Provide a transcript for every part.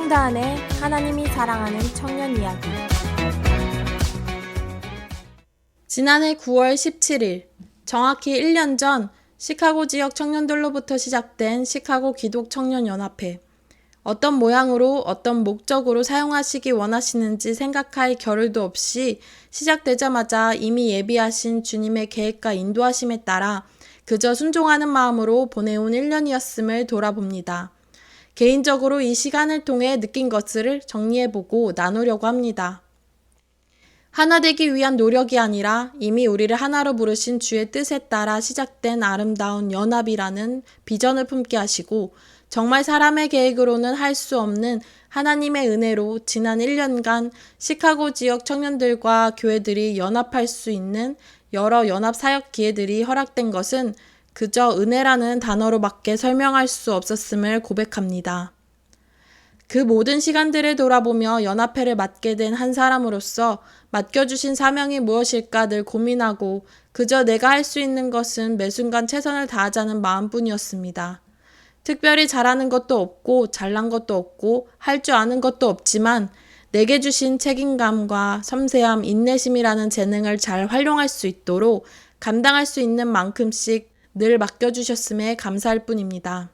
홍다은의 하나님이 사랑하는 청년 이야기. 지난해 9월 17일, 정확히 1년 전 시카고 지역 청년들로부터 시작된 시카고 기독청년연합회. 어떤 모양으로 어떤 목적으로 사용하시기 원하시는지 생각할 겨를도 없이 시작되자마자 이미 예비하신 주님의 계획과 인도하심에 따라 그저 순종하는 마음으로 보내온 1년이었음을 돌아봅니다. 개인적으로 이 시간을 통해 느낀 것을 정리해보고 나누려고 합니다. 하나 되기 위한 노력이 아니라 이미 우리를 하나로 부르신 주의 뜻에 따라 시작된 아름다운 연합이라는 비전을 품게 하시고 정말 사람의 계획으로는 할 수 없는 하나님의 은혜로 지난 1년간 시카고 지역 청년들과 교회들이 연합할 수 있는 여러 연합 사역 기회들이 허락된 것은 그저 은혜라는 단어로밖에 설명할 수 없었음을 고백합니다. 그 모든 시간들을 돌아보며 연합회를 맡게 된 한 사람으로서 맡겨주신 사명이 무엇일까 늘 고민하고 그저 내가 할 수 있는 것은 매 순간 최선을 다하자는 마음뿐이었습니다. 특별히 잘하는 것도 없고 잘난 것도 없고 할 줄 아는 것도 없지만 내게 주신 책임감과 섬세함, 인내심이라는 재능을 잘 활용할 수 있도록 감당할 수 있는 만큼씩 늘 맡겨주셨음에 감사할 뿐입니다.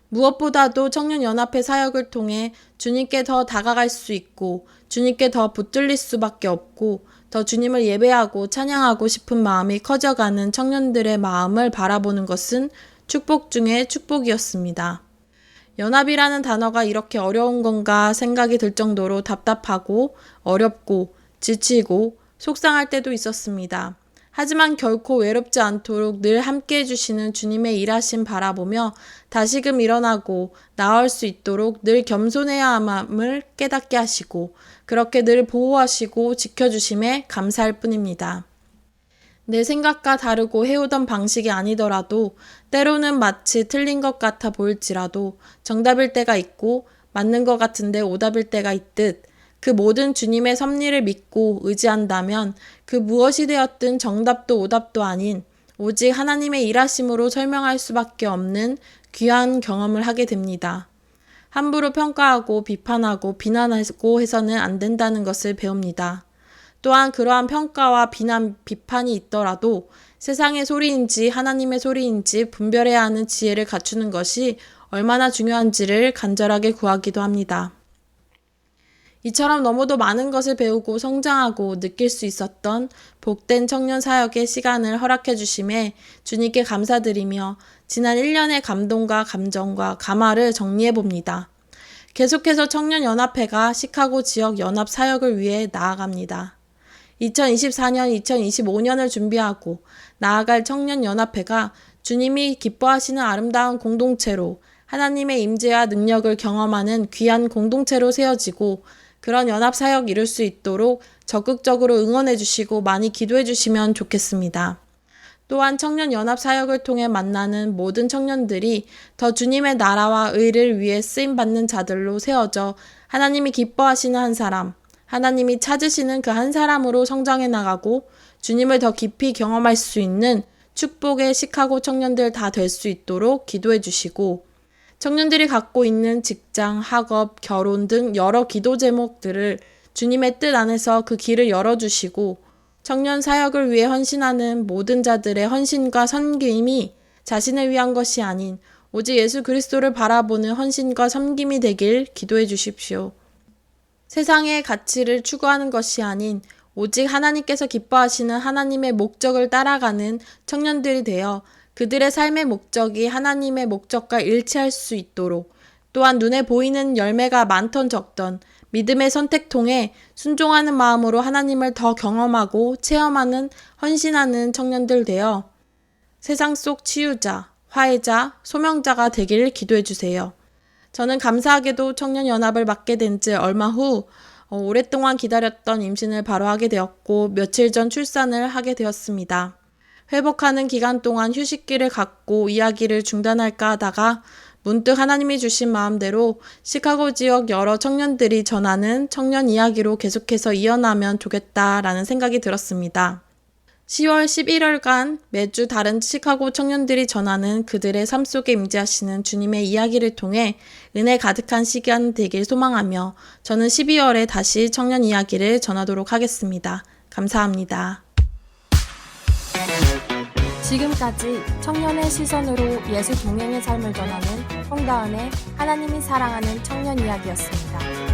무엇보다도 청년연합회 사역을 통해 주님께 더 다가갈 수 있고 주님께 더 붙들릴 수밖에 없고 더 주님을 예배하고 찬양하고 싶은 마음이 커져가는 청년들의 마음을 바라보는 것은 축복 중에 축복이었습니다. 연합이라는 단어가 이렇게 어려운 건가 생각이 들 정도로 답답하고 어렵고 지치고 속상할 때도 있었습니다. 하지만 결코 외롭지 않도록 늘 함께 해주시는 주님의 일하심 바라보며 다시금 일어나고 나을 수 있도록 늘 겸손해야 함을 깨닫게 하시고 그렇게 늘 보호하시고 지켜주심에 감사할 뿐입니다. 내 생각과 다르고 해오던 방식이 아니더라도 때로는 마치 틀린 것 같아 보일지라도 정답일 때가 있고 맞는 것 같은데 오답일 때가 있듯 그 모든 주님의 섭리를 믿고 의지한다면 그 무엇이 되었든 정답도 오답도 아닌 오직 하나님의 일하심으로 설명할 수밖에 없는 귀한 경험을 하게 됩니다. 함부로 평가하고 비판하고 비난하고 해서는 안 된다는 것을 배웁니다. 또한 그러한 평가와 비난, 비판이 있더라도 세상의 소리인지 하나님의 소리인지 분별해야 하는 지혜를 갖추는 것이 얼마나 중요한지를 간절하게 구하기도 합니다. 이처럼 너무도 많은 것을 배우고 성장하고 느낄 수 있었던 복된 청년 사역의 시간을 허락해 주심에 주님께 감사드리며 지난 1년의 감동과 감정과 감화를 정리해 봅니다. 계속해서 청년연합회가 시카고 지역 연합 사역을 위해 나아갑니다. 2024년, 2025년을 준비하고 나아갈 청년연합회가 주님이 기뻐하시는 아름다운 공동체로 하나님의 임재와 능력을 경험하는 귀한 공동체로 세워지고 그런 연합사역 이룰 수 있도록 적극적으로 응원해 주시고 많이 기도해 주시면 좋겠습니다. 또한 청년연합사역을 통해 만나는 모든 청년들이 더 주님의 나라와 의를 위해 쓰임받는 자들로 세워져 하나님이 기뻐하시는 한 사람, 하나님이 찾으시는 그 한 사람으로 성장해 나가고 주님을 더 깊이 경험할 수 있는 축복의 시카고 청년들 다 될 수 있도록 기도해 주시고 청년들이 갖고 있는 직장, 학업, 결혼 등 여러 기도 제목들을 주님의 뜻 안에서 그 길을 열어주시고 청년 사역을 위해 헌신하는 모든 자들의 헌신과 섬김이 자신을 위한 것이 아닌 오직 예수 그리스도를 바라보는 헌신과 섬김이 되길 기도해 주십시오. 세상의 가치를 추구하는 것이 아닌 오직 하나님께서 기뻐하시는 하나님의 목적을 따라가는 청년들이 되어 그들의 삶의 목적이 하나님의 목적과 일치할 수 있도록 또한 눈에 보이는 열매가 많던 적던 믿음의 선택 통해 순종하는 마음으로 하나님을 더 경험하고 체험하는 헌신하는 청년들 되어 세상 속 치유자, 화해자, 소명자가 되길 기도해 주세요. 저는 감사하게도 청년연합을 맡게 된 지 얼마 후 오랫동안 기다렸던 임신을 바로 하게 되었고 며칠 전 출산을 하게 되었습니다. 회복하는 기간 동안 휴식기를 갖고 이야기를 중단할까 하다가 문득 하나님이 주신 마음대로 시카고 지역 여러 청년들이 전하는 청년 이야기로 계속해서 이어나면 좋겠다라는 생각이 들었습니다. 10월 11월간 매주 다른 시카고 청년들이 전하는 그들의 삶 속에 임재하시는 주님의 이야기를 통해 은혜 가득한 시간 되길 소망하며 저는 12월에 다시 청년 이야기를 전하도록 하겠습니다. 감사합니다. 지금까지 청년의 시선으로 예수 동행의 삶을 전하는 홍다은의 하나님이 사랑하는 청년 이야기였습니다.